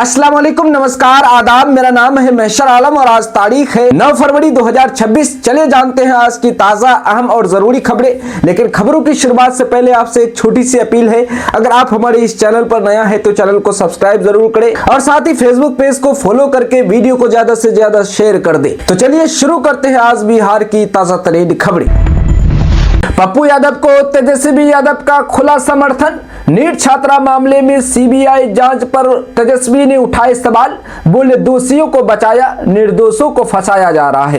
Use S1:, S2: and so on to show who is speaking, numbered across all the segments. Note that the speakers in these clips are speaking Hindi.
S1: अस्सलाम वालेकुम, नमस्कार, आदाब। मेरा नाम है महशर आलम और आज तारीख है 9 फरवरी 2026। चले जानते हैं आज की ताज़ा, अहम और ज़रूरी खबरें। लेकिन खबरों की शुरुआत से पहले आपसे एक छोटी सी अपील है। अगर आप हमारे इस चैनल पर नया है तो चैनल को सब्सक्राइब जरूर करें और साथ ही फेसबुक पेज को फॉलो करके वीडियो को ज्यादा से ज्यादा शेयर कर दे। तो चलिए शुरू करते हैं आज बिहार की ताज़ा तरीन खबरें। पप्पू यादव को तेजस्वी यादव का खुला समर्थन। नीट छात्रा मामले में सीबीआई जांच पर तेजस्वी ने उठाए सवाल। बोले दोषियों को बचाया, निर्दोषों को फंसाया जा रहा है।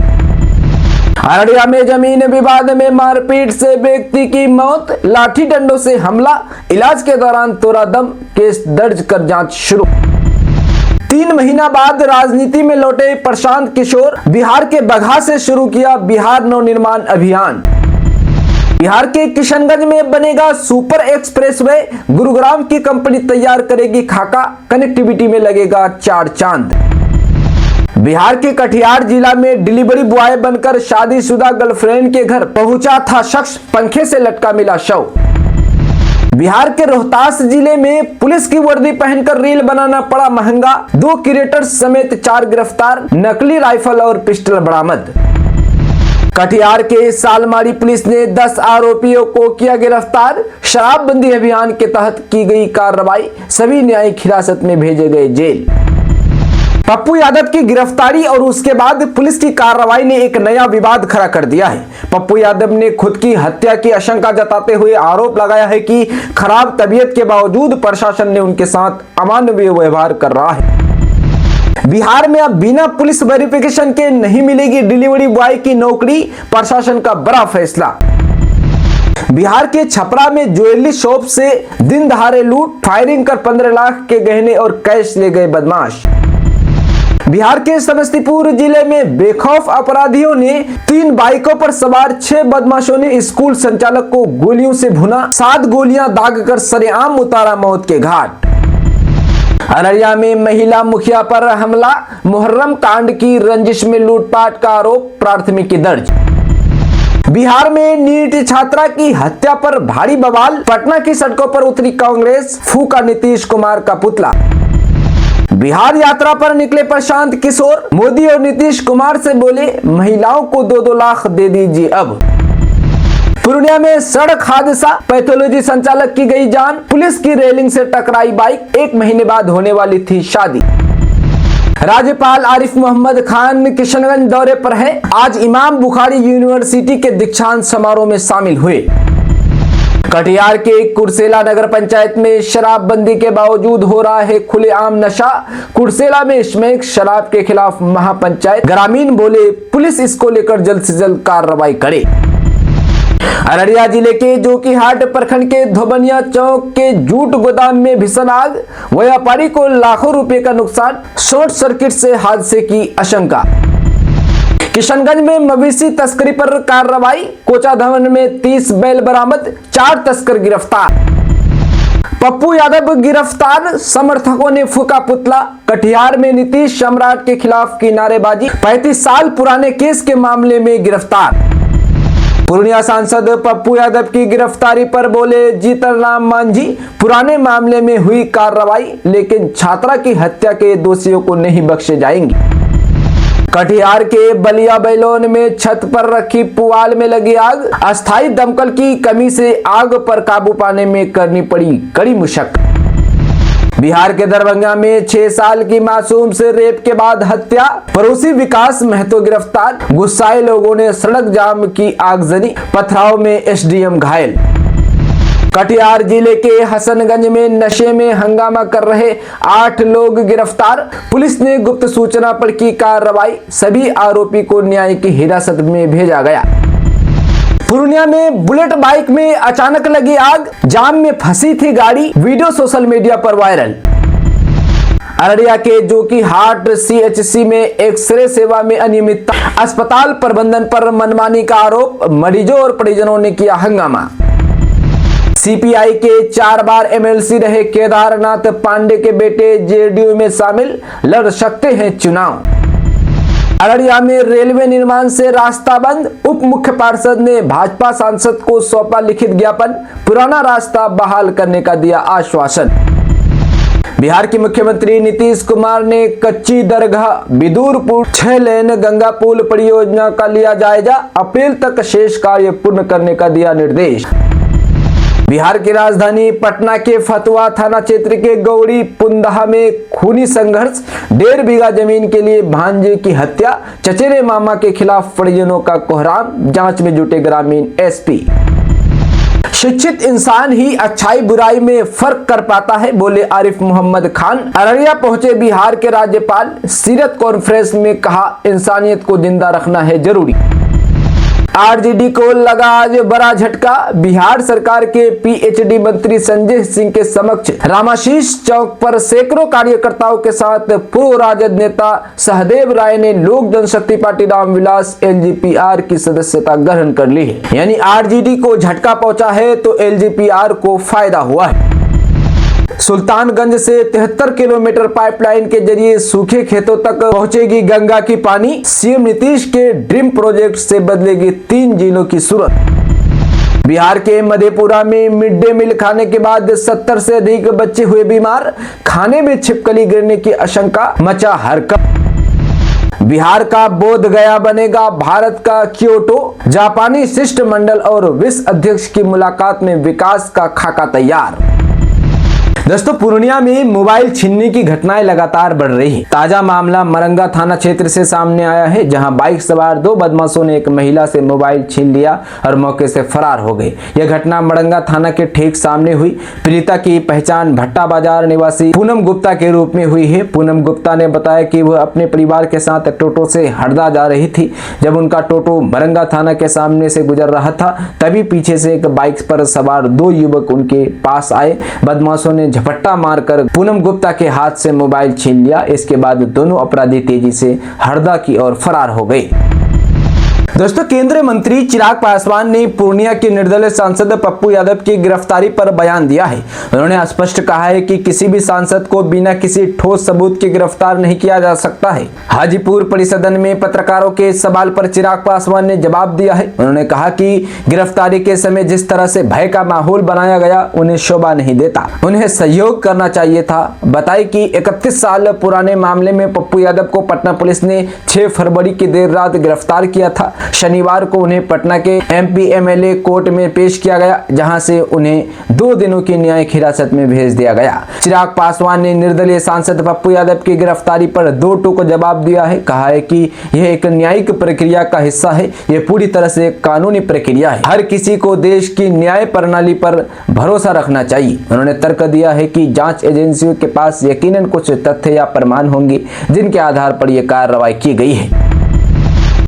S1: अररिया में जमीन विवाद में मारपीट से व्यक्ति की मौत, लाठी डंडों से हमला, इलाज के दौरान तोड़ा दम, केस दर्ज कर जांच शुरू। 3 महीना बाद राजनीति में लौटे प्रशांत किशोर। बिहार के बगहा से शुरू किया बिहार नवनिर्माण अभियान। बिहार के किशनगंज में बनेगा सुपर एक्सप्रेसवे। गुरुग्राम की कंपनी तैयार करेगी खाका, कनेक्टिविटी में लगेगा 4 चांद। बिहार के कटिहार जिला में डिलीवरी बॉय बनकर शादीशुदा गर्लफ्रेंड के घर पहुंचा था शख्स, पंखे से लटका मिला शव। बिहार के रोहतास जिले में पुलिस की वर्दी पहनकर रील बनाना पड़ा महंगा। 2 क्रिएटर्स समेत 4 गिरफ्तार, नकली राइफल और पिस्टल बरामद। कटिहार के सालमारी पुलिस ने 10 आरोपियों को किया गिरफ्तार। शराबबंदी अभियान के तहत की गई कार्रवाई, सभी न्यायिक हिरासत में भेजे गए जेल। पप्पू यादव की गिरफ्तारी और उसके बाद पुलिस की कार्रवाई ने एक नया विवाद खड़ा कर दिया है। पप्पू यादव ने खुद की हत्या की आशंका जताते हुए आरोप लगाया है कि खराब तबीयत के बावजूद प्रशासन ने उनके साथ अमानवीय व्यवहार कर रहा है। बिहार में अब बिना पुलिस वेरिफिकेशन के नहीं मिलेगी डिलीवरी बॉय की नौकरी, प्रशासन का बड़ा फैसला। बिहार के छपरा में ज्वेलरी शॉप से दिन दहाड़े लूट, फायरिंग कर 15 लाख के गहने और कैश ले गए बदमाश। बिहार के समस्तीपुर जिले में बेखौफ अपराधियों ने 3 बाइकों पर सवार 6 बदमाशों ने स्कूल संचालक को गोलियों से भुना, 7 गोलियां दागकर सरेआम उतारा मौत के घाट। अररिया में महिला मुखिया पर हमला, मुहर्रम कांड की रंजिश में लूटपाट का आरोप, प्राथमिकी दर्ज। बिहार में नीट छात्रा की हत्या पर भारी बवाल, पटना की सड़कों पर उतरी कांग्रेस, फूका नीतीश कुमार का पुतला। बिहार यात्रा पर निकले प्रशांत किशोर, मोदी और नीतीश कुमार से बोले महिलाओं को 2-2 लाख दे दीजिए अब। पूर्णिया में सड़क हादसा, पैथोलॉजी संचालक की गई जान, पुलिस की रेलिंग से टकराई बाइक, 1 महीने बाद होने वाली थी शादी। राज्यपाल आरिफ मोहम्मद खान किशनगंज दौरे पर हैं। आज इमाम बुखारी यूनिवर्सिटी के दीक्षांत समारोह में शामिल हुए। कटिहार के कुर्सेला नगर पंचायत में शराबबंदी के बावजूद हो रहा है खुलेआम नशा। कुर्सेला में स्मैक शराब के खिलाफ महापंचायत, ग्रामीण बोले पुलिस इसको लेकर जल्द से जल्द कार्रवाई करे। अररिया जिले के जोकीहाट प्रखंड के धोबनिया चौक के जूट गोदाम में भीषण आग, व्यापारी को लाखों रुपए का नुकसान, शॉर्ट सर्किट से हादसे की आशंका। किशनगंज में मवेशी तस्करी पर कार्रवाई, कोचा धवन में 30 बैल बरामद, 4 तस्कर गिरफ्तार। पप्पू यादव गिरफ्तार, समर्थकों ने फूका पुतला। कटिहार में नीतीश सम्राट के खिलाफ की नारेबाजी, 35 साल पुराने केस के मामले में गिरफ्तार। पूर्णिया सांसद पप्पू यादव की गिरफ्तारी पर बोले जीतन राम मांझी, पुराने मामले में हुई कार्रवाई, लेकिन छात्रा की हत्या के दोषियों को नहीं बख्शे जाएंगे। कटिहार के बलिया बैलोन में छत पर रखी पुआल में लगी आग, अस्थायी दमकल की कमी से आग पर काबू पाने में करनी पड़ी कड़ी मुशक्कत। बिहार के दरभंगा में 6 साल की मासूम से रेप के बाद हत्या, पड़ोसी विकास महतो गिरफ्तार। गुस्साए लोगों ने सड़क जाम की आगजनी, पथराव में एसडीएम घायल। कटिहार जिले के हसनगंज में नशे में हंगामा कर रहे 8 लोग गिरफ्तार, पुलिस ने गुप्त सूचना पर की कार्रवाई, सभी आरोपी को न्यायिक हिरासत में भेजा गया। पूर्णिया में बुलेट बाइक में अचानक लगी आग, जाम में फंसी थी गाड़ी, वीडियो सोशल मीडिया पर वायरल। अररिया के जोकीहाट सीएचसी में एक्सरे सेवा में अनियमितता, अस्पताल प्रबंधन पर मनमानी का आरोप, मरीजों और परिजनों ने किया हंगामा। सीपीआई के 4 बार एमएलसी रहे केदारनाथ पांडे के बेटे जेडीयू में शामिल, लड़ सकते हैं चुनाव। अररिया में रेलवे निर्माण से रास्ता बंद, उप मुख्य पार्षद ने भाजपा सांसद को सौंपा लिखित ज्ञापन, पुराना रास्ता बहाल करने का दिया आश्वासन। बिहार के मुख्यमंत्री नीतीश कुमार ने कच्ची दरगाह बिदुरपुर 6 लेन गंगा पुल परियोजना का लिया जायजा, अप्रैल तक शेष कार्य पूर्ण करने का दिया निर्देश। बिहार की राजधानी पटना के फतुहा थाना क्षेत्र के गौरी पुंदहा में खूनी संघर्ष, 1.5 बीघा जमीन के लिए भांजे की हत्या, चचेरे मामा के खिलाफ परिजनों का कोहराम, जांच में जुटे ग्रामीण एसपी। शिक्षित इंसान ही अच्छाई बुराई में फर्क कर पाता है, बोले आरिफ मोहम्मद खान। अररिया पहुंचे बिहार के राज्यपाल, सीरत कॉन्फ्रेंस में कहा इंसानियत को जिंदा रखना है जरूरी। आरजेडी को लगा आज बड़ा झटका, बिहार सरकार के पीएचडी मंत्री संजय सिंह के समक्ष रामाशीष चौक पर सैकड़ों कार्यकर्ताओं के साथ पूर्व राजद नेता सहदेव राय ने लोक जनशक्ति पार्टी रामविलास एलजीपीआर की सदस्यता ग्रहण कर ली है। यानी आरजेडी को झटका पहुंचा है तो एलजीपीआर को फायदा हुआ है। सुल्तानगंज से 73 किलोमीटर पाइपलाइन के जरिए सूखे खेतों तक पहुंचेगी गंगा की पानी, सीएम नीतीश के ड्रीम प्रोजेक्ट से बदलेगी 3 जिलों की सूरत। बिहार के मधेपुरा में मिड डे मील खाने के बाद 70 से अधिक बच्चे हुए बीमार, खाने में छिपकली गिरने की आशंका, मचा हरकत। बिहार का बोध गया बनेगा भारत का क्योटो, जापानी शिष्टमंडल और विश्व अध्यक्ष की मुलाकात में विकास का खाका तैयार। दोस्तों, पूर्णिया में मोबाइल छीनने की घटनाएं लगातार बढ़ रही है। ताजा मामला मरंगा थाना क्षेत्र से सामने आया है, जहां बाइक सवार 2 बदमाशों ने एक महिला से मोबाइल छीन लिया और मौके से फरार हो गए। यह घटना मरंगा थाना के ठीक सामने हुई। पीड़िता की पहचान भट्टा बाजार निवासी पूनम गुप्ता के रूप में हुई है। पूनम गुप्ता ने बताया कि वह अपने परिवार के साथ टोटो से हरदा जा रही थी। जब उनका टोटो मरंगा थाना के सामने से गुजर रहा था, तभी पीछे से एक बाइक पर सवार 2 युवक उनके पास आए। बदमाशों ने झपट्टा मारकर पूनम गुप्ता के हाथ से मोबाइल छीन लिया। इसके बाद दोनों अपराधी तेजी से हरदा की ओर फरार हो गए। दोस्तों, केंद्रीय मंत्री चिराग पासवान ने पूर्णिया के निर्दलीय सांसद पप्पू यादव की गिरफ्तारी पर बयान दिया है। उन्होंने स्पष्ट कहा है कि किसी भी सांसद को बिना किसी ठोस सबूत के गिरफ्तार नहीं किया जा सकता है। हाजीपुर परिसदन में पत्रकारों के सवाल पर चिराग पासवान ने जवाब दिया है। उन्होंने कहा कि गिरफ्तारी के समय जिस तरह से भय का माहौल बनाया गया, उन्हें शोभा नहीं देता। उन्हें सहयोग करना चाहिए था। बताए कि 31 साल पुराने मामले में पप्पू यादव को पटना पुलिस ने 6 फरवरी की देर रात गिरफ्तार किया था। शनिवार को उन्हें पटना के एमपी एमएलए कोर्ट में पेश किया गया, जहां से उन्हें 2 दिनों की न्यायिक हिरासत में भेज दिया गया। चिराग पासवान ने निर्दलीय सांसद पप्पू यादव की गिरफ्तारी पर 2 टूक जवाब दिया है। कहा है कि यह एक न्यायिक प्रक्रिया का हिस्सा है, यह पूरी तरह से कानूनी प्रक्रिया है। हर किसी को देश की न्याय प्रणाली पर भरोसा रखना चाहिए। उन्होंने तर्क दिया है कि जांच एजेंसियों के पास यकीनन कुछ तथ्य या प्रमाण होंगे जिनके आधार पर यह कार्रवाई की गई है।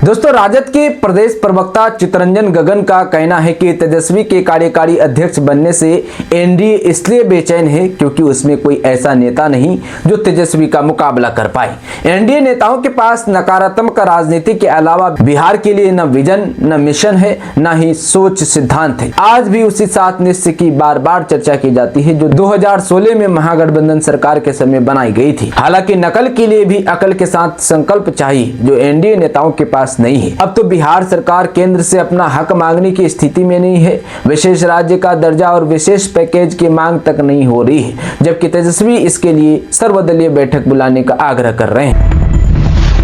S1: दोस्तों, राजद के प्रदेश प्रवक्ता चितरंजन गगन का कहना है कि तेजस्वी के कार्यकारी अध्यक्ष बनने से एनडीए इसलिए बेचैन है क्योंकि उसमें कोई ऐसा नेता नहीं जो तेजस्वी का मुकाबला कर पाए। एनडीए नेताओं के पास नकारात्मक राजनीति के अलावा बिहार के लिए न विजन, न मिशन है, न ही सोच सिद्धांत है। आज भी उसी 7 निश्चय की बार बार चर्चा की जाती है जो 2016 में महागठबंधन सरकार के समय बनाई गई थी। हालांकि नकल के लिए भी अकल के साथ संकल्प चाहिए, जो एनडीए नेताओं के पास नहीं है। अब तो बिहार सरकार केंद्र से अपना हक मांगने की स्थिति में नहीं है। विशेष राज्य का दर्जा और विशेष पैकेज की मांग तक नहीं हो रही है, जबकि तेजस्वी इसके लिए सर्वदलीय बैठक बुलाने का आग्रह कर रहे हैं।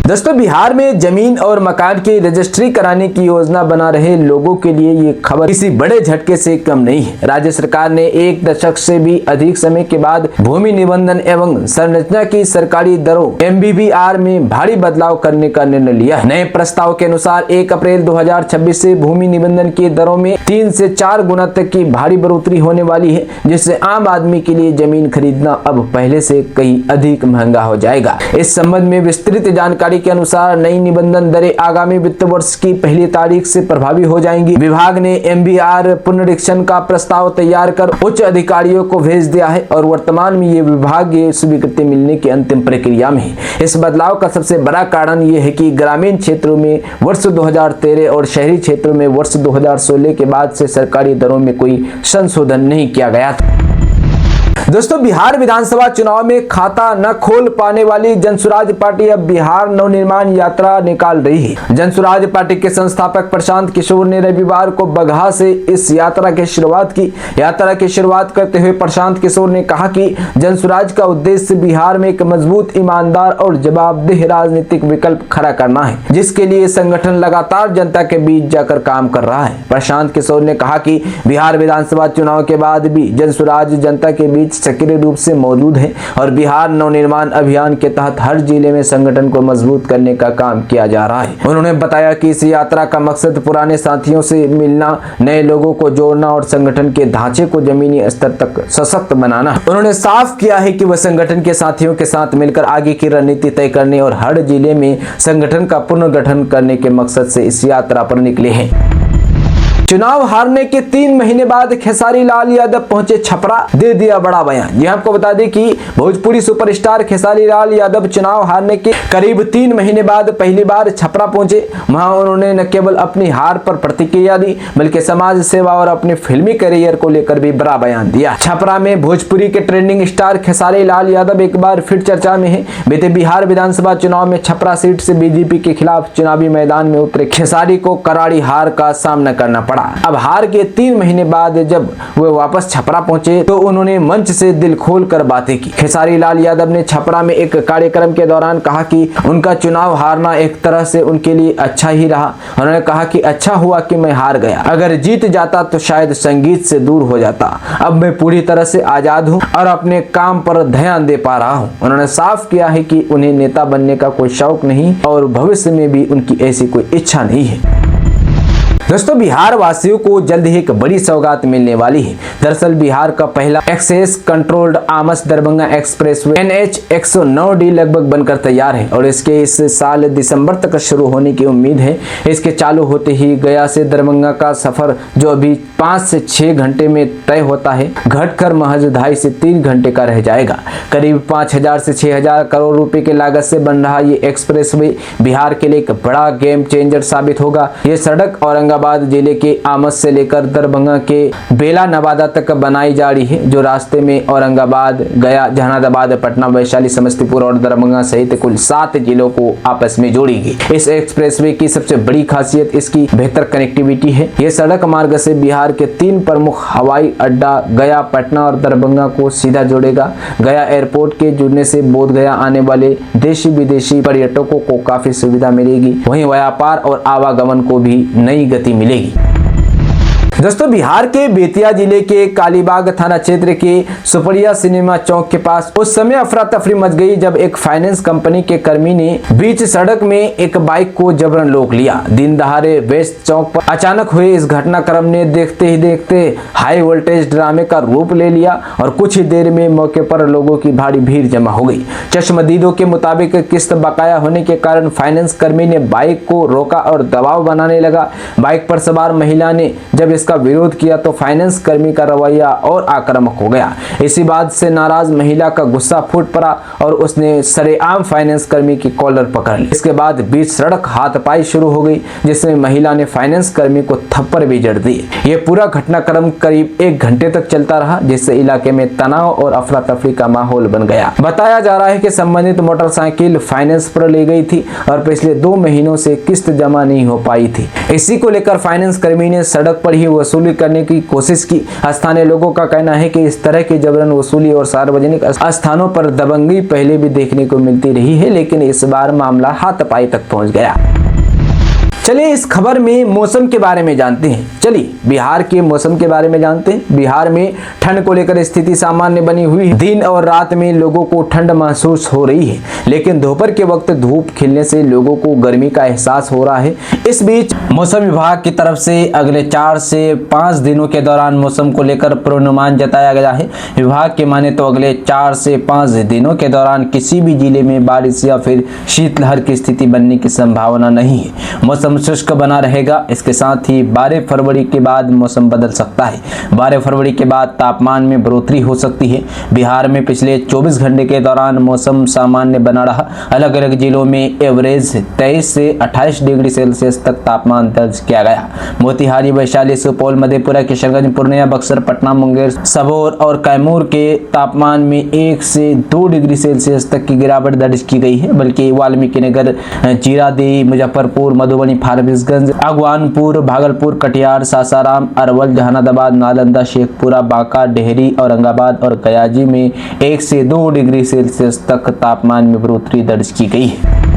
S1: दोस्तों, बिहार में जमीन और मकान की रजिस्ट्री कराने की योजना बना रहे लोगों के लिए ये खबर किसी बड़े झटके से कम नहीं है। राज्य सरकार ने 1 दशक से भी अधिक समय के बाद भूमि निबंधन एवं संरचना की सरकारी दरों MBBR में भारी बदलाव करने का निर्णय लिया है। नए प्रस्ताव के अनुसार 1 अप्रैल 2026 से भूमि निबंधन की दरों में 3 से 4 गुना तक की भारी बढ़ोतरी होने वाली है, जिससे आम आदमी के लिए जमीन खरीदना अब पहले से कहीं अधिक महंगा हो जाएगा। इस संबंध में विस्तृत जानकारी के अनुसार नई निबंधन दरें आगामी वित्त वर्ष की पहली तारीख से प्रभावी हो जाएंगी। विभाग ने MBR पुनरीक्षण का प्रस्ताव तैयार कर उच्च अधिकारियों को भेज दिया है और वर्तमान में ये विभाग स्वीकृति मिलने की अंतिम प्रक्रिया में है। इस बदलाव का सबसे बड़ा कारण ये है कि ग्रामीण क्षेत्रों में वर्ष 2013 और शहरी क्षेत्रों में वर्ष 2016 के बाद से सरकारी दरों में कोई संशोधन नहीं किया गया था। दोस्तों, बिहार विधानसभा चुनाव में खाता न खोल पाने वाली जनसुराज पार्टी अब बिहार नवनिर्माण यात्रा निकाल रही है। जनसुराज पार्टी के संस्थापक प्रशांत किशोर ने रविवार को बगहा से इस यात्रा की शुरुआत की। यात्रा की शुरुआत करते हुए प्रशांत किशोर ने कहा कि जनसुराज का उद्देश्य बिहार में एक मजबूत, ईमानदार और जवाबदेह राजनीतिक विकल्प खड़ा करना है, जिसके लिए संगठन लगातार जनता के बीच जाकर काम कर रहा है। प्रशांत किशोर ने कहा कि बिहार विधानसभा चुनाव के बाद भी जनसुराज जनता के बीच सक्रिय रूप से मौजूद है और बिहार नवनिर्माण अभियान के तहत हर जिले में संगठन को मजबूत करने का काम किया जा रहा है। उन्होंने बताया कि इस यात्रा का मकसद पुराने साथियों से मिलना, नए लोगों को जोड़ना और संगठन के ढांचे को जमीनी स्तर तक सशक्त बनाना है। उन्होंने साफ किया है कि वह संगठन के साथियों के साथ मिलकर आगे की रणनीति तय करने और हर जिले में संगठन का पुनर्गठन करने के मकसद से इस यात्रा पर निकले हैं। चुनाव हारने के 3 महीने बाद खेसारी लाल यादव पहुंचे छपरा, दे दिया बड़ा बयान। यह आपको बता दें कि भोजपुरी सुपरस्टार खेसारी लाल यादव चुनाव हारने के करीब 3 महीने बाद पहली बार छपरा पहुंचे। वहां उन्होंने न केवल अपनी हार पर प्रतिक्रिया दी, बल्कि समाज सेवा और अपने फिल्मी करियर को लेकर भी बड़ा बयान दिया। छपरा में भोजपुरी के ट्रेंडिंग स्टार खेसारी लाल यादव एक बार फिर चर्चा में है। बीते बिहार विधानसभा चुनाव में छपरा सीट से बीजेपी के खिलाफ चुनावी मैदान में उतरे खेसारी को करारी हार का सामना करना पड़ा। अब हार के 3 महीने बाद जब वे वापस छपरा पहुंचे तो उन्होंने मंच से दिल खोल कर बातें की। खेसारी लाल यादव ने छपरा में एक कार्यक्रम के दौरान कहा कि उनका चुनाव हारना एक तरह से उनके लिए अच्छा ही रहा। उन्होंने कहा कि अच्छा हुआ कि मैं हार गया, अगर जीत जाता तो शायद संगीत से दूर हो जाता। अब मैं पूरी तरह से आजाद हूं और अपने काम पर ध्यान दे पा रहा हूं। उन्होंने साफ किया है कि उन्हें नेता बनने का कोई शौक नहीं और भविष्य में भी उनकी ऐसी कोई इच्छा नहीं है। दोस्तों, बिहार वासियों को जल्द ही एक बड़ी सौगात मिलने वाली है। दरअसल बिहार का पहला access controlled Amas Darbhanga expressway NH 109D लगभग बनकर तैयार है और इसके इस साल दिसंबर तक शुरू होने की उम्मीद है। इसके चालू होते ही गया से दरभंगा का सफर जो अभी 5 से 6 घंटे में तय होता है, घटकर महज 2.5 से 3 घंटे का रह जाएगा। करीब 5000 से 6000 करोड़ रुपए की लागत से बन रहा ये एक्सप्रेसवे बिहार के लिए एक बड़ा गेम चेंजर साबित होगा। ये सड़क औरंगाबाद जिले के आमस से लेकर दरभंगा के बेला नवादा तक बनाई जा रही है, जो रास्ते में औरंगाबाद, गया, जहानाबाद, पटना, वैशाली, समस्तीपुर और दरभंगा सहित कुल 7 जिलों को आपस में जोड़ेगी। इस एक्सप्रेसवे की सबसे बड़ी खासियत इसकी बेहतर कनेक्टिविटी है। ये सड़क मार्ग से बिहार के 3 प्रमुख हवाई अड्डा गया, पटना और दरभंगा को सीधा जोड़ेगा। गया एयरपोर्ट के जुड़ने से बोध गया आने वाले देशी विदेशी पर्यटकों को काफी सुविधा मिलेगी। वहीं व्यापार और आवागमन को भी नई गति मिलेगी। दोस्तों, बिहार के बेतिया जिले के कालीबाग थाना क्षेत्र के सुपरिया सिनेमा चौक के पास उस समय अफरा तफरी मच गई जब एक फाइनेंस कंपनी के कर्मी ने बीच सड़क में एक बाइक को जबरन रोक लिया। दिन दहाड़े वेस्ट चौक पर अचानक हुए इस घटनाक्रम ने देखते ही देखते हाई वोल्टेज ड्रामे का रूप ले लिया और कुछ ही देर में मौके पर लोगों की भारी भीड़ जमा हो गई। चश्मदीदों के मुताबिक किस्त बकाया होने के कारण फाइनेंस कर्मी ने बाइक को रोका और दबाव बनाने लगा। बाइक पर सवार महिला ने जब का विरोध किया तो फाइनेंस कर्मी का रवैया और आक्रामक हो गया। इसी बात से नाराज महिला का गुस्सा फूट पड़ा और उसने सरेआम फाइनेंस कर्मी की कॉलर पकड़ ली। इसके बाद बीच सड़क हाथापाई शुरू हो गई, जिसमें महिला ने फाइनेंस कर्मी को थप्पड़ भी जड़ दिए। ये पूरा घटनाक्रम करीब 1 घंटे तक चलता रहा, जिससे इलाके में तनाव और अफरा तफरी का माहौल बन गया। बताया जा रहा है कि संबंधित मोटरसाइकिल फाइनेंस पर ले गई थी और पिछले 2 महीनों से किस्त जमा नहीं हो पाई थी। इसी को लेकर फाइनेंस कर्मी ने सड़क पर ही वसूली करने की कोशिश की। स्थानीय लोगों का कहना है कि इस तरह की जबरन वसूली और सार्वजनिक स्थानों पर दबंगी पहले भी देखने को मिलती रही है, लेकिन इस बार मामला हाथापाई तक पहुंच गया। चलिए इस खबर में मौसम के बारे में जानते हैं। चलिए बिहार के मौसम के बारे में जानते हैं। बिहार में ठंड को लेकर स्थिति सामान्य बनी हुई है। दिन और रात में लोगों को ठंड महसूस हो रही है, लेकिन दोपहर के वक्त धूप खिलने से लोगों को गर्मी का एहसास हो रहा है। इस बीच मौसम विभाग की तरफ से अगले 4 से 5 दिनों के दौरान मौसम को लेकर पूर्वानुमान जताया गया है। विभाग के माने तो अगले 4 से 5 दिनों के दौरान किसी भी जिले में बारिश या फिर शीतलहर की स्थिति बनने की संभावना नहीं है। मौसम शुष्क बना रहेगा। इसके साथ ही 12 फरवरी के बाद मौसम बदल सकता है। 12 फरवरी के बाद तापमान में बढ़ोतरी हो सकती है। बिहार में पिछले 24 घंटे के दौरान मौसम सामान्य बना रहा। अलग अलग जिलों में एवरेज 23 से 28 डिग्री सेल्सियस तक तापमान दर्ज किया गया। मोतिहारी, वैशाली, सुपौल, मधेपुरा, किशनगंज, पूर्णिया, बक्सर, पटना, मुंगेर, सबौर और कैमूर के तापमान में 1 से 2 डिग्री सेल्सियस तक की गिरावट दर्ज की गई है। बल्कि वाल्मीकिनगर, जीरादेई, मुजफ्फरपुर, मधुबनी, फारबिसगंज, अगवानपुर, भागलपुर, कटिहार, सासाराम, अरवल, जहानाबाद, नालंदा, शेखपुरा, बांका, डेहरी, औरंगाबाद और कयाजी में 1 से 2 डिग्री सेल्सियस तक तापमान में बढ़ोतरी दर्ज की गई है।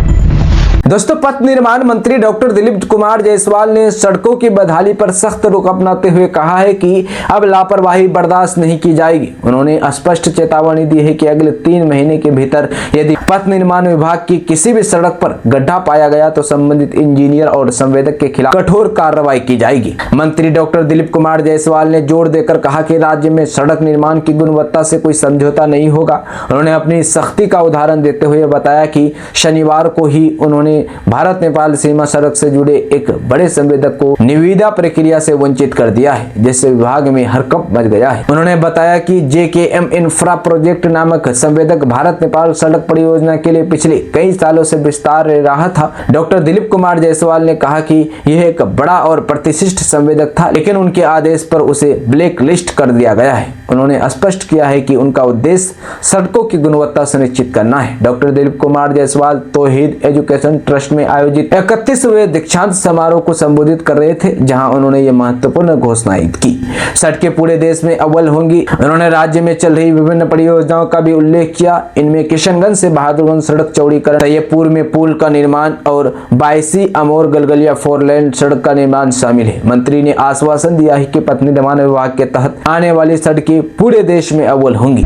S1: दोस्तों, पथ निर्माण मंत्री डॉक्टर दिलीप कुमार जायसवाल ने सड़कों की बदहाली पर सख्त रुख अपनाते हुए कहा है कि अब लापरवाही बर्दाश्त नहीं की जाएगी। उन्होंने स्पष्ट चेतावनी दी है कि अगले 3 महीने के भीतर यदि पथ निर्माण विभाग की किसी भी सड़क पर गड्ढा पाया गया तो संबंधित इंजीनियर और संवेदक के खिलाफ कठोर कार्रवाई की जाएगी। मंत्री डॉक्टर दिलीप कुमार जायसवाल ने जोर देकर कहा कि राज्य में सड़क निर्माण की गुणवत्ता से कोई समझौता नहीं होगा। उन्होंने अपनी सख्ती का उदाहरण देते हुए बताया कि शनिवार को ही उन्होंने भारत नेपाल सीमा सड़क से जुड़े एक बड़े संवेदक को निविदा प्रक्रिया से वंचित कर दिया है, जिससे विभाग में हड़कंप मच गया है। उन्होंने बताया कि JKM इंफ्रा प्रोजेक्ट नामक संवेदक भारत नेपाल सड़क परियोजना के लिए पिछले कई सालों से विस्तार रहा था। डॉक्टर दिलीप कुमार जायसवाल ने कहा कि यह एक बड़ा और प्रतिष्ठित संवेदक था, लेकिन उनके आदेश पर उसे ब्लैक लिस्ट कर दिया गया है। उन्होंने स्पष्ट किया है कि उनका उद्देश्य सड़कों की गुणवत्ता सुनिश्चित करना है। डॉक्टर दिलीप कुमार जायसवाल तौहीद एजुकेशन ट्रस्ट में आयोजित 31वें दीक्षांत समारोह को संबोधित कर रहे थे, जहां उन्होंने ये महत्वपूर्ण घोषणाएं की। सड़कें पूरे देश में अव्वल होंगी। उन्होंने राज्य में चल रही विभिन्न परियोजनाओं का भी उल्लेख किया। इनमें किशनगंज से बहादुरगंज सड़क चौड़ीकरण, तैयबपुर में पुल का निर्माण और 22 अमोर गलगलिया 4 लेन सड़क का निर्माण शामिल है। मंत्री ने आश्वासन दिया है कि पथ निर्माण विभाग के तहत आने वाली सड़कें पूरे देश में अव्वल होंगी।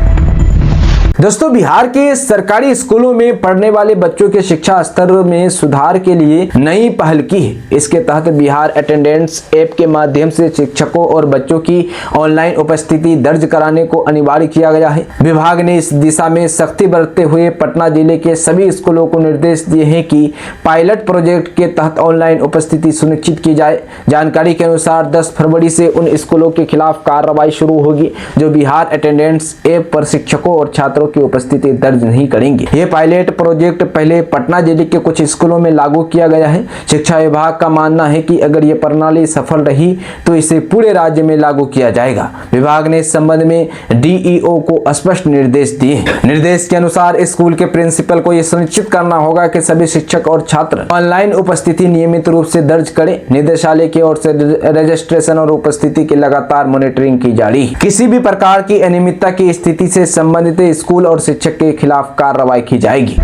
S1: दोस्तों, बिहार के सरकारी स्कूलों में पढ़ने वाले बच्चों के शिक्षा स्तर में सुधार के लिए नई पहल की है। इसके तहत बिहार अटेंडेंस ऐप के माध्यम से शिक्षकों और बच्चों की ऑनलाइन उपस्थिति दर्ज कराने को अनिवार्य किया गया है। विभाग ने इस दिशा में सख्ती बरतते हुए पटना जिले के सभी स्कूलों को निर्देश दिए हैं कि पायलट प्रोजेक्ट के तहत ऑनलाइन उपस्थिति सुनिश्चित की जाए। जानकारी के अनुसार 10 फरवरी से उन स्कूलों के खिलाफ कार्रवाई शुरू होगी जो बिहार अटेंडेंस ऐप पर शिक्षकों और छात्रों की उपस्थिति दर्ज नहीं करेंगे। यह पायलट प्रोजेक्ट पहले पटना जिले के कुछ स्कूलों में लागू किया गया है। शिक्षा विभाग का मानना है कि अगर यह प्रणाली सफल रही तो इसे पूरे राज्य में लागू किया जाएगा। विभाग ने इस संबंध में DEO को स्पष्ट निर्देश दिए। निर्देश के अनुसार स्कूल के प्रिंसिपल को यह सुनिश्चित करना होगा कि सभी शिक्षक और छात्र ऑनलाइन उपस्थिति नियमित रूप से दर्ज करें। निदेशालय की ओर से रजिस्ट्रेशन और उपस्थिति की लगातार मॉनिटरिंग की जा रही है। किसी भी प्रकार की अनियमितता की स्थिति से संबंधित स्कूल और शिक्षक के खिलाफ कार्रवाई की जाएगी।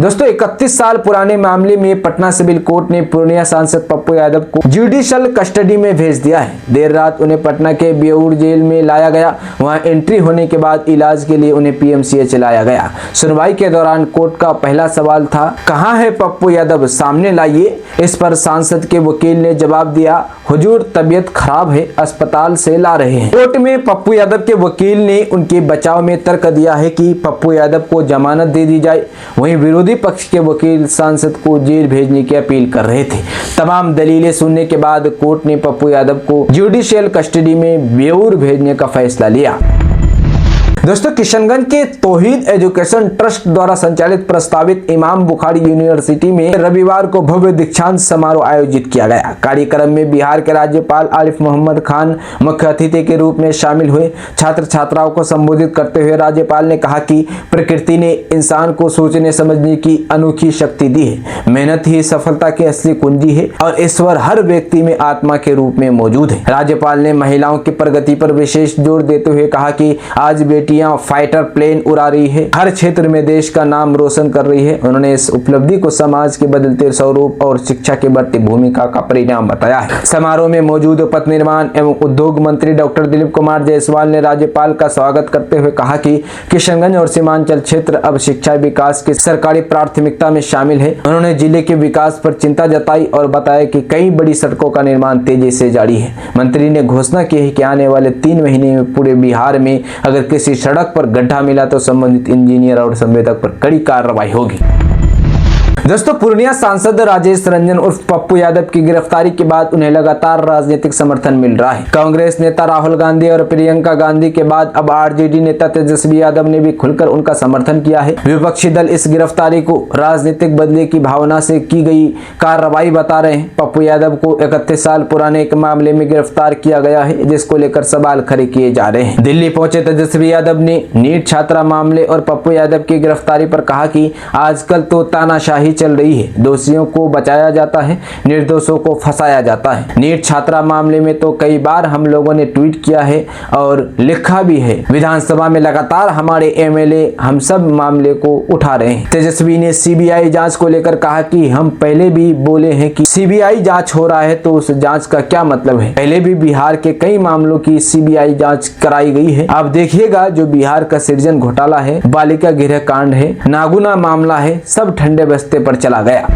S1: दोस्तों, 31 साल पुराने मामले में पटना सिविल कोर्ट ने पूर्णिया सांसद पप्पू यादव को जुडिशियल कस्टडी में भेज दिया है। देर रात उन्हें पटना के बेऊर जेल में लाया गया। वहां एंट्री होने के बाद इलाज के लिए उन्हें PMCH लाया गया। सुनवाई के दौरान कोर्ट का पहला सवाल था, कहां है पप्पू यादव, सामने लाइए। इस पर सांसद के वकील ने जवाब दिया, हुजूर तबीयत खराब है, अस्पताल से ला रहे हैं। कोर्ट में पप्पू यादव के वकील ने उनके बचाव में तर्क दिया है कि पप्पू यादव को जमानत दे दी जाए। वहीं विरोधी पक्ष के वकील सांसद को जेल भेजने की अपील कर रहे थे। तमाम दलीलें सुनने के बाद कोर्ट ने पप्पू यादव को जुडिशियल कस्टडी में बेऊर भेजने का फैसला लिया। दोस्तों, किशनगंज के तौहीद एजुकेशन ट्रस्ट द्वारा संचालित प्रस्तावित इमाम बुखारी यूनिवर्सिटी में रविवार को भव्य दीक्षांत समारोह आयोजित किया गया। कार्यक्रम में बिहार के राज्यपाल आरिफ मोहम्मद खान मुख्य अतिथि के रूप में शामिल हुए। छात्र छात्राओं को संबोधित करते हुए राज्यपाल ने कहा कि प्रकृति ने इंसान को सोचने समझने की अनोखी शक्ति दी है। मेहनत ही सफलता की असली कुंजी है और ईश्वर हर व्यक्ति में आत्मा के रूप में मौजूद है। राज्यपाल ने महिलाओं की प्रगति पर विशेष जोर देते हुए कहा कि आज बेटियां फाइटर प्लेन उड़ा रही है, हर क्षेत्र में देश का नाम रोशन कर रही है। उन्होंने इस उपलब्धि को समाज के बदलते स्वरूप और शिक्षा की बढ़ती भूमिका का परिणाम बताया है। समारोह में मौजूद पथ निर्माण एवं उद्योग मंत्री डॉक्टर दिलीप कुमार जायसवाल ने राज्यपाल का स्वागत करते हुए कहा कि किशनगंज और सीमांचल क्षेत्र अब शिक्षा विकास की सरकारी प्राथमिकता में शामिल है। उन्होंने जिले के विकास पर चिंता जताई और बताया कि कई बड़ी सड़कों का निर्माण तेजी से जारी है। मंत्री ने घोषणा की है कि आने वाले 3 महीने में पूरे बिहार में अगर किसी सड़क पर गड्ढा मिला तो संबंधित इंजीनियर और संवेदक पर कड़ी कार्रवाई होगी। दोस्तों, पूर्णिया सांसद राजेश रंजन उर्फ पप्पू यादव की गिरफ्तारी के बाद उन्हें लगातार राजनीतिक समर्थन मिल रहा है। कांग्रेस नेता राहुल गांधी और प्रियंका गांधी के बाद अब आरजेडी नेता तेजस्वी यादव ने भी खुलकर उनका समर्थन किया है। विपक्षी दल इस गिरफ्तारी को राजनीतिक बदले की भावना से की गई कार्रवाई बता रहे हैं। पप्पू यादव को 31 साल पुराने एक मामले में गिरफ्तार किया गया है, जिसको लेकर सवाल खड़े किए जा रहे हैं। दिल्ली पहुंचे तेजस्वी यादव ने नीट छात्रा मामले और पप्पू यादव की गिरफ्तारी पर कहा कि आजकल तो तानाशाही चल रही है, दोषियों को बचाया जाता है, निर्दोषों को फंसाया जाता है। नीट छात्रा मामले में तो कई बार हम लोगों ने ट्वीट किया है और लिखा भी है। विधानसभा में लगातार हमारे एमएलए हम सब मामले को उठा रहे हैं। तेजस्वी ने सीबीआई जांच को लेकर कहा कि हम पहले भी बोले हैं कि सीबीआई जांच हो रहा है तो उस जांच का क्या मतलब है। पहले भी बिहार के कई मामलों की सीबीआई जांच कराई गई है। अब देखिएगा, जो बिहार का सृजन घोटाला है, बालिका गृह कांड है, नागुना मामला है, सब ठंडे बस्ते पर चला गया।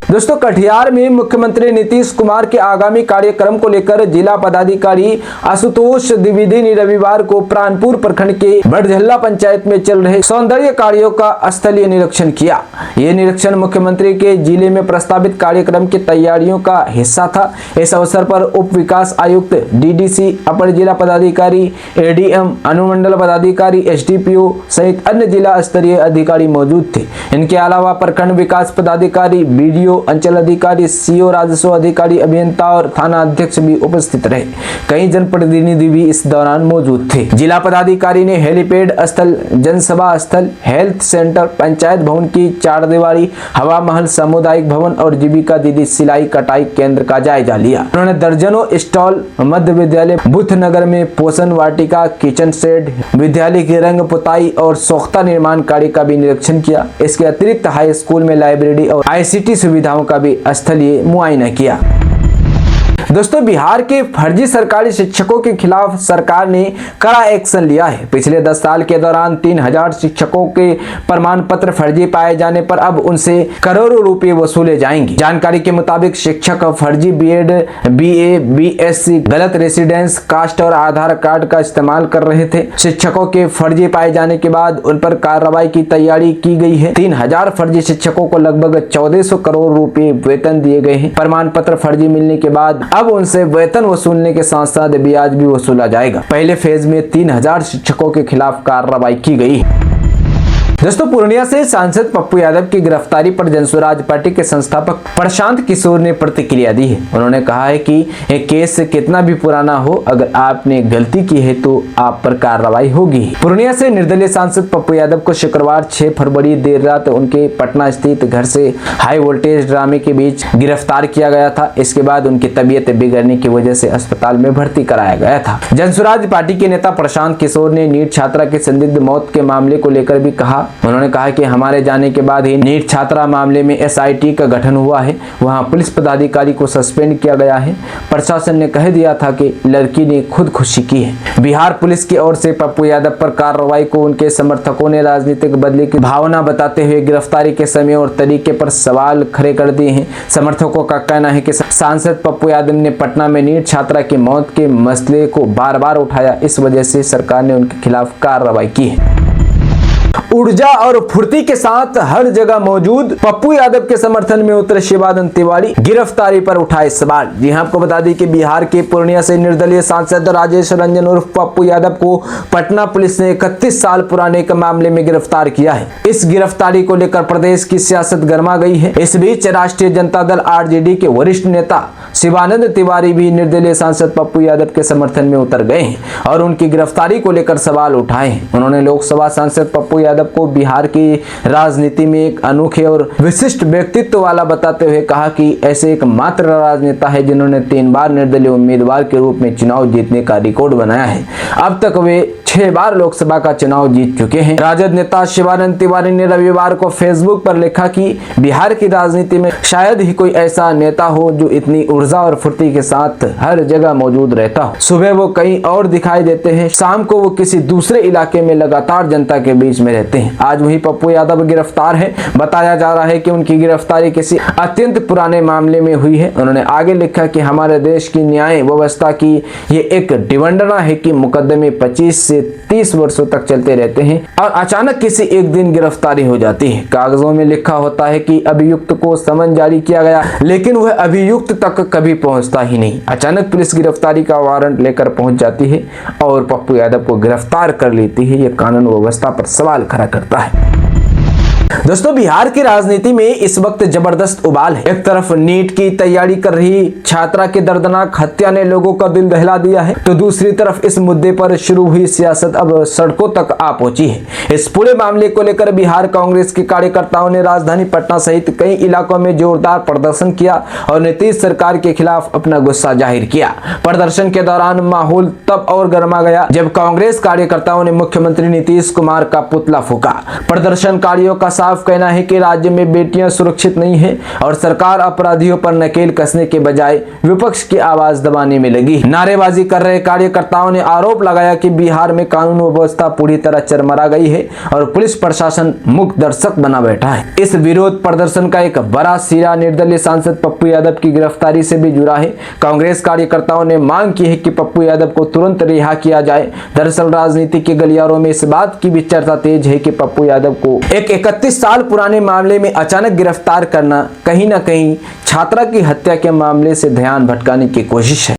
S1: दोस्तों, कटिहार में मुख्यमंत्री नीतीश कुमार के आगामी कार्यक्रम को लेकर जिला पदाधिकारी आशुतोष द्विवेदी ने रविवार को प्राणपुर प्रखंड के बड़झल्ला पंचायत में चल रहे सौंदर्य कार्यों का स्थलीय निरीक्षण किया। यह निरीक्षण मुख्यमंत्री के जिले में प्रस्तावित कार्यक्रम की तैयारियों का हिस्सा था। इस अवसर पर उप विकास आयुक्त, डीडीसी, अपर जिला पदाधिकारी, एडीएम, अनुमंडल पदाधिकारी, एसडीपीओ सहित अन्य जिला स्तरीय अधिकारी मौजूद थे। इनके अलावा प्रखंड विकास पदाधिकारी, बीडीओ, अंचल अधिकारी, सीओ, राजस्व अधिकारी, अभियंता और थाना अध्यक्ष भी उपस्थित रहे। कई जनप्रतिनिधि भी इस दौरान मौजूद थे। जिला पदाधिकारी ने हेलीपैड स्थल, जनसभा स्थल, हेल्थ सेंटर, पंचायत भवन की 4 दीवारी, हवा महल, सामुदायिक भवन और जीविका दीदी सिलाई कटाई केंद्र का जायजा लिया। उन्होंने दर्जनों स्टॉल, मध्य विद्यालय बुथनगर में पोषण वाटिका, किचन शेड, विद्यालय की रंग पुताई और सोख्ता निर्माण कार्य का भी निरीक्षण किया। इसके अतिरिक्त हाई स्कूल में लाइब्रेरी और आईसीटी सुविधाओं का भी स्थलीय मुआयना किया। दोस्तों, बिहार के फर्जी सरकारी शिक्षकों के खिलाफ सरकार ने कड़ा एक्शन लिया है। पिछले 10 साल के दौरान 3000 शिक्षकों के प्रमाण पत्र फर्जी पाए जाने पर अब उनसे करोड़ों रुपए वसूले जाएंगे। जानकारी के मुताबिक शिक्षक फर्जी बीएड, बीए, बीएससी, गलत रेसिडेंस, कास्ट और आधार कार्ड का इस्तेमाल कर रहे थे। शिक्षकों के फर्जी पाए जाने के बाद उन पर कार्रवाई की तैयारी की गई है। 3000 फर्जी शिक्षकों को लगभग 1400 करोड़ रुपए वेतन दिए गए हैं। प्रमाण पत्र फर्जी मिलने के बाद अब उनसे वेतन वसूलने के साथ साथ ब्याज भी वसूला जाएगा। पहले फेज में 3000 शिक्षकों के खिलाफ कार्रवाई की गई। दोस्तों, पूर्णिया से सांसद पप्पू यादव की गिरफ्तारी पर जनसुराज पार्टी के संस्थापक प्रशांत किशोर ने प्रतिक्रिया दी है। उन्होंने कहा है कि एक केस कितना भी पुराना हो, अगर आपने गलती की है तो आप पर कार्रवाई होगी। पूर्णिया से निर्दलीय सांसद पप्पू यादव को शुक्रवार 6 फरवरी देर रात उनके पटना स्थित घर से हाई वोल्टेज ड्रामे के बीच गिरफ्तार किया गया था। इसके बाद उनकी तबीयत बिगड़ने की वजह से अस्पताल में भर्ती कराया गया था। जनसुराज पार्टी के नेता प्रशांत किशोर ने नीट छात्रा की संदिग्ध मौत के मामले को लेकर भी कहा। उन्होंने कहा कि हमारे जाने के बाद ही नीट छात्रा मामले में एसआईटी का गठन हुआ है। वहां पुलिस पदाधिकारी को सस्पेंड किया गया है। प्रशासन ने कह दिया था कि लड़की ने खुदकुशी की है। बिहार पुलिस की ओर से पप्पू यादव पर कार्रवाई को उनके समर्थकों ने राजनीतिक बदले की भावना बताते हुए गिरफ्तारी के समय और तरीके पर सवाल खड़े कर दिए हैं। समर्थकों का कहना है कि सांसद पप्पू यादव ने पटना में नीट छात्रा की मौत के मसले को बार बार उठाया, इस वजह से सरकार ने उनके खिलाफ कार्रवाई की है। ऊर्जा और फुर्ती के साथ हर जगह मौजूद पप्पू यादव के समर्थन में उतरे शिवानंद तिवारी गिरफ्तारी पर उठाए सवाल। जी हां, आपको बता दें कि बिहार के पूर्णिया से निर्दलीय सांसद राजेश रंजन उर्फ पप्पू यादव को पटना पुलिस ने 31 साल पुराने एक मामले में गिरफ्तार किया है। इस गिरफ्तारी को लेकर प्रदेश की सियासत गर्मा गई है। इस बीच राष्ट्रीय जनता दल आरजेडी के वरिष्ठ नेता शिवानंद तिवारी भी निर्दलीय सांसद पप्पू यादव के समर्थन में उतर गए हैं और उनकी गिरफ्तारी को लेकर सवाल उठाए हैं। उन्होंने लोकसभा सांसद पप्पू यादव को बिहार की राजनीति में एक अनोखे और विशिष्ट व्यक्तित्व वाला बताते हुए कहा कि ऐसे एकमात्र राजनेता है जिन्होंने 3 बार निर्दलीय उम्मीदवार के रूप में चुनाव जीतने का रिकॉर्ड बनाया है। अब तक वे 6 बार लोकसभा का चुनाव जीत चुके हैं। राजद नेता शिवानंद तिवारी ने रविवार को फेसबुक पर लिखा कि बिहार की राजनीति में शायद ही कोई ऐसा नेता हो जो इतनी ऊर्जा और फुर्ती के साथ हर जगह मौजूद रहता हो। सुबह वो कहीं और दिखाई देते हैं, शाम को वो किसी दूसरे इलाके में लगातार जनता के बीच में रहते हैं। रहते हैं। आज वही पप्पू यादव गिरफ्तार है। बताया जा रहा है कि उनकी गिरफ्तारी किसी अत्यंत पुराने मामले में हुई है। उन्होंने आगे लिखा कि हमारे देश की न्याय व्यवस्था की ये एक डिवंडना है कि मुकदमे 25 से 30 वर्षों तक चलते रहते हैं और अचानक किसी एक दिन गिरफ्तारी हो जाती है। कागजों में लिखा होता है कि अभियुक्त को समन जारी किया गया, लेकिन वह अभियुक्त तक कभी पहुंचता ही नहीं। अचानक पुलिस गिरफ्तारी का वारंट लेकर पहुंच जाती है और पप्पू यादव को गिरफ्तार कर लेती है। यह कानून व्यवस्था पर सवाल खड़ा करता है। दोस्तों, बिहार की राजनीति में इस वक्त जबरदस्त उबाल है। एक तरफ नीट की तैयारी कर रही छात्रा की दर्दनाक हत्या ने लोगों का दिल दहला दिया है, तो दूसरी तरफ इस मुद्दे पर शुरू हुई सियासत अब सड़कों तक आ पहुंची है। इस पूरे मामले को लेकर बिहार कांग्रेस के कार्यकर्ताओं ने राजधानी पटना सहित कई इलाकों में जोरदार प्रदर्शन किया और नीतीश सरकार के खिलाफ अपना गुस्सा जाहिर किया। प्रदर्शन के दौरान माहौल तब और गर्मा गया जब कांग्रेस कार्यकर्ताओं ने मुख्यमंत्री नीतीश कुमार का पुतला फूका। प्रदर्शनकारियों का साफ कहना है कि राज्य में बेटियां सुरक्षित नहीं हैं और सरकार अपराधियों पर नकेल कसने के बजाय विपक्ष की आवाज दबाने में लगी। नारेबाजी कर रहे कार्यकर्ताओं ने आरोप लगाया कि बिहार में कानून व्यवस्था पूरी तरह चरमरा गई है और पुलिस प्रशासन मूक दर्शक बना बैठा है। इस विरोध प्रदर्शन का एक बड़ा सिरा निर्दलीय सांसद पप्पू यादव की गिरफ्तारी से भी जुड़ा है। कांग्रेस कार्यकर्ताओं ने मांग की है कि पप्पू यादव को तुरंत रिहा किया जाए। दरअसल राजनीति के गलियारों में इस बात की भी चर्चा तेज है कि पप्पू यादव को एक 31 साल पुराने मामले में अचानक गिरफ्तार करना कहीं ना कहीं छात्रा की हत्या के मामले से ध्यान भटकाने की कोशिश है।